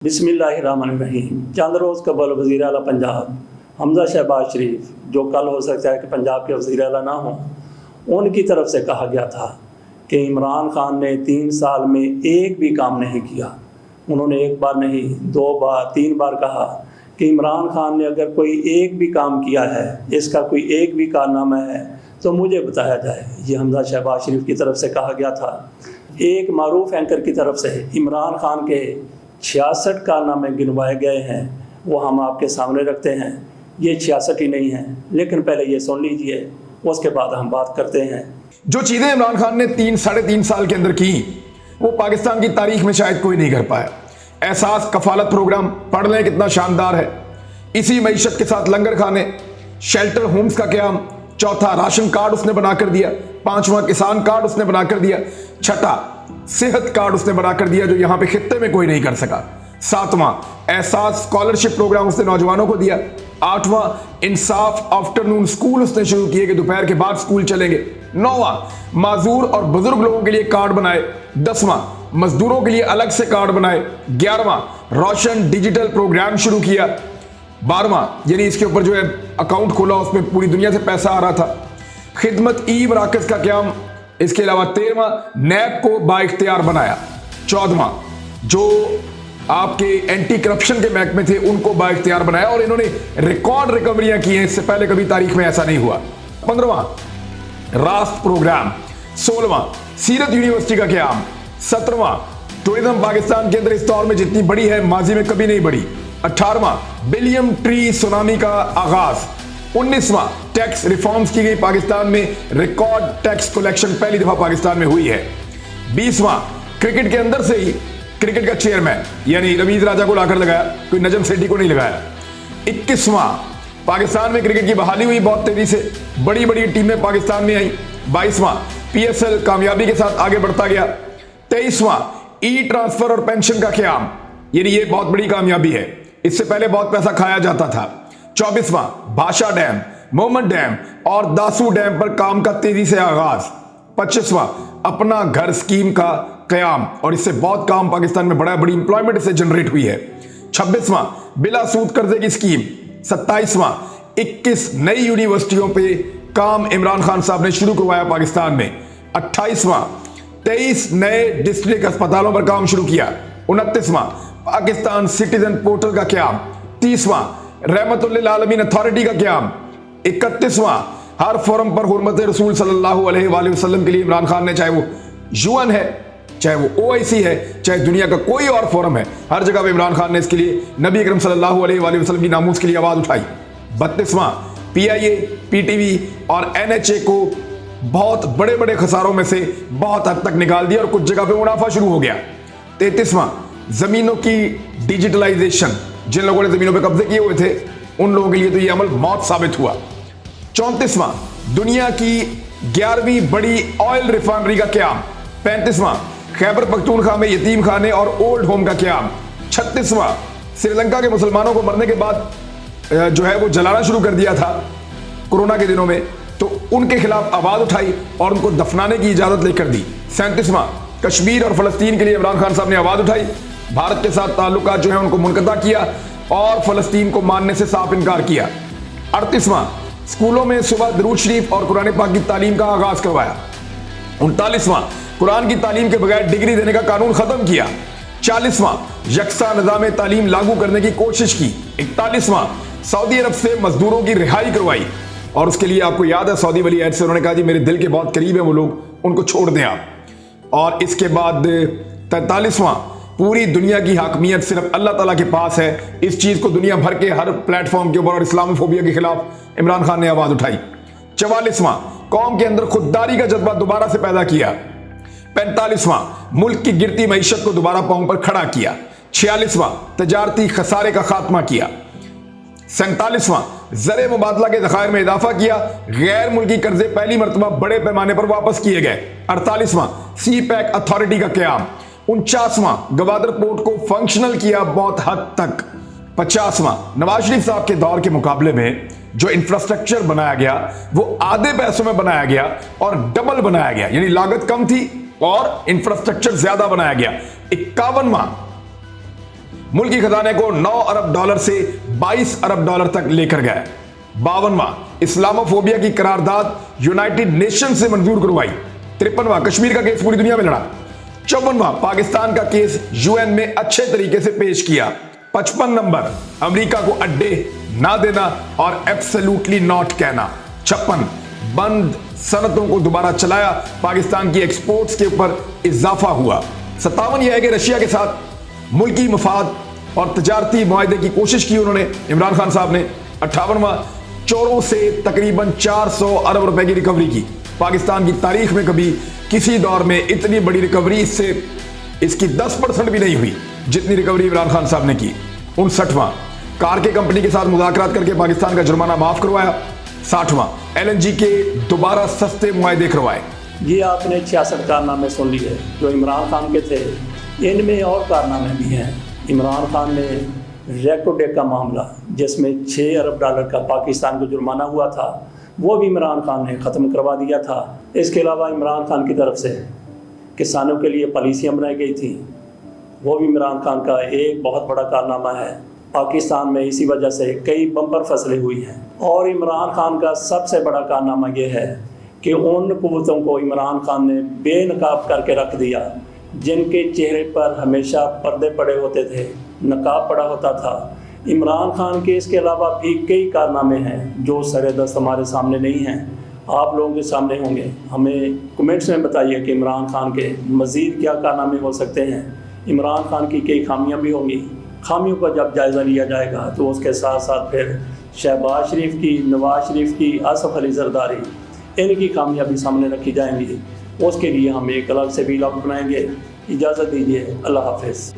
बिस्मिल्लाहिर्रहमानिर्रहीम। चंद रोज़ कबल वज़ीर आला पंजाब हमजा शहबाज शरीफ, जो कल हो सकता है कि पंजाब के वज़ीर आला ना हों, उनकी तरफ से कहा गया था कि इमरान खान ने 3 साल में एक भी काम नहीं किया। उन्होंने एक बार नहीं, 2 बार 3 बार कहा कि इमरान खान ने अगर कोई एक भी काम किया है, इसका कोई एक भी कारनामा है तो मुझे बताया जाए। ये हमजा शहबाज शरीफ की तरफ से कहा गया था। एक मारूफ एंकर की तरफ से इमरान खान के 66 कारनामे गिनवाए गए हैं, वो हम आपके सामने रखते हैं। ये 66 ही नहीं हैं, लेकिन पहले ये सुन लीजिए, उसके बाद हम बात करते हैं। जो चीज़ें इमरान खान ने 3-3.5 साल के अंदर की, वो पाकिस्तान की तारीख में शायद कोई नहीं कर पाया। एहसास कफालत प्रोग्राम पढ़ लें, कितना शानदार है। इसी मईशत के साथ लंगर खाने, शेल्टर होम्स का क्याम, चौथा राशन कार्ड उसने बनाकर दिया, 5वां किसान कार्ड उसने बनाकर दिया, 6ठा सेहत कार्ड उसने बनाकर दिया जो यहां पे खित्ते में कोई नहीं कर सका, 7वां एहसास स्कॉलरशिप प्रोग्राम उसने नौजवानों को दिया, 8वां इंसाफ आफ्टरनून स्कूल उसने शुरू किए कि दोपहर के बाद स्कूल चलेंगे, 9वां माजूर और बुजुर्ग लोगों के लिए कार्ड बनाए, 10वां मजदूरों के लिए अलग से कार्ड बनाए, 11वां रोशन डिजिटल प्रोग्राम शुरू किया, 12वां यानी इसके ऊपर जो है अकाउंट खोला, उसमें पूरी दुनिया से पैसा आ रहा था, खिदमत ई मराकज का क्याम, इसके अलावा 13वां नैब को बाइख्तियार बनाया, 14वां जो आपके एंटी करप्शन के महकमे थे उनको बाइख्तियार बनाया और इन्होंने रिकॉर्ड रिकवरियां की हैं, इससे पहले कभी तारीख में ऐसा नहीं हुआ, 15वां रास्त प्रोग्राम, 16वां सीरत यूनिवर्सिटी का क्याम, 17वां टूरिज्म पाकिस्तान के अंदर इस दौर में जितनी बड़ी है माजी में कभी नहीं बढ़ी, 18वां बिलियन ट्री सुनामी का आगाज, 19वां टैक्स रिफॉर्म्स की गई, पाकिस्तान में रिकॉर्ड टैक्स कलेक्शन पहली दफा पाकिस्तान में हुई है, 20वां क्रिकेट के अंदर से ही क्रिकेट का चेयरमैन यानी रवींद्र राजा को लाकर लगाया, कोई नजम सेठी को नहीं लगाया, 21वां पाकिस्तान में क्रिकेट की बहाली हुई बहुत तेजी से, बड़ी बड़ी टीमें पाकिस्तान में आई, 22वां PSL कामयाबी के साथ आगे बढ़ता गया, 23वां ई ट्रांसफर और पेंशन का क़याम, यानी ये बहुत बड़ी कामयाबी है, इससे पहले बहुत पैसा खाया जाता था, 24वां भाषा डैम, मोहम्मद डैम और दासू डैम पर काम का तेजी से आगाज, 25वां अपना घर स्कीम का कयाम और इससे बहुत काम पाकिस्तान में बड़ी इंप्लॉयमेंट इससे जनरेट हुई है, 26वां बिला सूद कर्जे की स्कीम, 27वां 21 नई यूनिवर्सिटियों पे काम इमरान खान साहब ने शुरू करवाया पाकिस्तान में, 28वां 23 नए डिस्ट्रिक्ट अस्पतालों पर काम शुरू किया, 29वां पाकिस्तान सिटीजन पोर्टल का क्याम, 30वां रहमतुल्लिल आलमीन अथॉरिटी का क्याम, 31वां हर फोरम पर हुर्मत रसूल सल्लल्लाहु अलैहि वसल्लम के लिए इमरान खान ने, चाहे वो UN है, चाहे वो OIC है, चाहे दुनिया का कोई और फोरम है, हर जगह पे इमरान खान ने इसके लिए नबी अकरम सल्लल्लाहु अलैहि वसल्लम की नामूस के लिए आवाज उठाई। 32वां PIA PTV और NHA को बहुत बड़े बड़े खसारों में से बहुत हद तक निकाल दिया और कुछ जगह पे मुनाफा शुरू हो गया। 33वां जमीनों की डिजिटलाइजेशन, जिन लोगों ने जमीनों पे कब्जे किए हुए थे उन लोगों के लिए तो ये अमल मौत साबित हुआ। 34वां दुनिया की 11वीं बड़ी ऑयल रिफाइनरी का क्याम, 35वां खैबर पख्तूनख्वा में यतीम खाने और ओल्ड होम का क्याम, 36वां श्रीलंका के मुसलमानों को मरने के बाद जो है वो जलाना शुरू कर दिया था कोरोना के दिनों में, तो उनके खिलाफ आवाज उठाई और उनको दफनाने की इजाजत लेकर दी। 37वां कश्मीर और फलस्तीन के लिए इमरान खान साहब ने आवाज उठाई, भारत के साथ ताल्लुकात जो है उनको मुनक़ता किया और फलस्तीन को मानने से साफ इनकार किया। 38वां स्कूलों में सुबह दरूद शरीफ और कुरान पाक की तालीम का आगाज करवाया। 39वां कुरान की तालीम के बगैर डिग्री देने का कानून खत्म किया। 40वां यकसा निज़ाम तालीम लागू करने की कोशिश की। 41वां सऊदी अरब से मजदूरों की रिहाई करवाई और उसके लिए आपको याद है सऊदी वली अहद से उन्होंने कहा जी मेरे दिल के बहुत करीब है वो लोग, उनको छोड़ दें आप। और इसके बाद 43वां पूरी दुनिया की हाकमियत सिर्फ अल्लाह ताला के पास है, इस चीज को दुनिया भर के हर प्लेटफॉर्म के ऊपर और इस्लामोफोबिया के खिलाफ इमरान खान ने आवाज उठाई। 44वां कौम के अंदर खुददारी का जज्बा दोबारा से पैदा किया। 45वां मुल्क की गिरती मईशत को दोबारा पांव पर खड़ा किया। 46वां तजारती खसारे का खात्मा किया। 47वां ज़र मुबादला के ज़खायर में इजाफा किया, गैर मुल्की कर्जे पहली मरतबा बड़े पैमाने पर वापस किए गए। 48वां CPEC अथॉरिटी का क्याम। 49वां गवादर पोर्ट को फंक्शनल किया बहुत हद तक। 50वां नवाज शरीफ साहब के दौर के मुकाबले में जो इंफ्रास्ट्रक्चर बनाया गया वो आधे पैसों में बनाया गया और डबल बनाया गया, यानी लागत कम थी और इंफ्रास्ट्रक्चर ज्यादा बनाया गया। 51वां मुल्क की खजाने को 9 अरब डॉलर से 22 अरब डॉलर तक लेकर गए। 52वां इस्लामोफोबिया की करारदाद यूनाइटेड नेशन से मंजूर करवाई। 53वां कश्मीर का केस पूरी दुनिया में लड़ा। 54वां पाकिस्तान का केस यूएन में अच्छे तरीके से पेश किया। 55 नंबर अमेरिका को अड्डे ना देना और एब्सोल्युटली नॉट कहना। 56 बंद सनतों को दोबारा चलाया, पाकिस्तान की एक्सपोर्ट्स के ऊपर इजाफा हुआ। 57 यह है कि रशिया के साथ मुल्की मफाद और तजारती मुआहदे की कोशिश की उन्होंने, इमरान खान साहब ने। 58वां चोरों से तकरीबन 400 अरब रुपए की रिकवरी की। पाकिस्तान की तारीख में कभी किसी दौर में इतनी बड़ी रिकवरी इससे इसकी 10% भी नहीं हुई जितनी रिकवरी इमरान खान साहब ने की। 59वां कार के कंपनी के साथ मुज़ाकरात करके पाकिस्तान का जुर्माना माफ करवाया। 60वां LNG के दोबारा सस्ते मुआहदे करवाए। ये आपने 66 कारनामे सुन लिए जो इमरान खान के थे। इनमें और कारनामे भी हैं। इमरान खान ने रेकोडे का मामला जिसमें 6 अरब डॉलर का पाकिस्तान को जुर्माना हुआ था, वो भी इमरान खान ने ख़त्म करवा दिया था। इसके अलावा इमरान खान की तरफ से किसानों के लिए पॉलिसियाँ बनाई गई थी, वो भी इमरान खान का एक बहुत बड़ा कारनामा है। पाकिस्तान में इसी वजह से कई बम्पर फसलें हुई हैं। और इमरान खान का सबसे बड़ा कारनामा ये है कि उन कुव्वतों को इमरान खान ने बेनकाब करके रख दिया जिनके चेहरे पर हमेशा पर्दे पड़े होते थे, नकाब पड़ा होता था। इमरान खान के इसके अलावा भी कई कारनामे हैं जो सरेदस्त हमारे सामने नहीं हैं, आप लोगों के सामने होंगे। हमें कमेंट्स में बताइए कि इमरान खान के मज़ीद क्या कारनामे हो सकते हैं। इमरान खान की कई खामियां भी होंगी। खामियों का जब जायज़ा लिया जाएगा तो उसके साथ साथ फिर शहबाज शरीफ की, नवाज शरीफ की, आसफ अली जरदारी, इनकी खामियां भी सामने रखी जाएंगी। उसके लिए हम एक अलग से वीलॉग बनाएंगे। इजाज़त दीजिए, अल्लाह हाफ़िज़।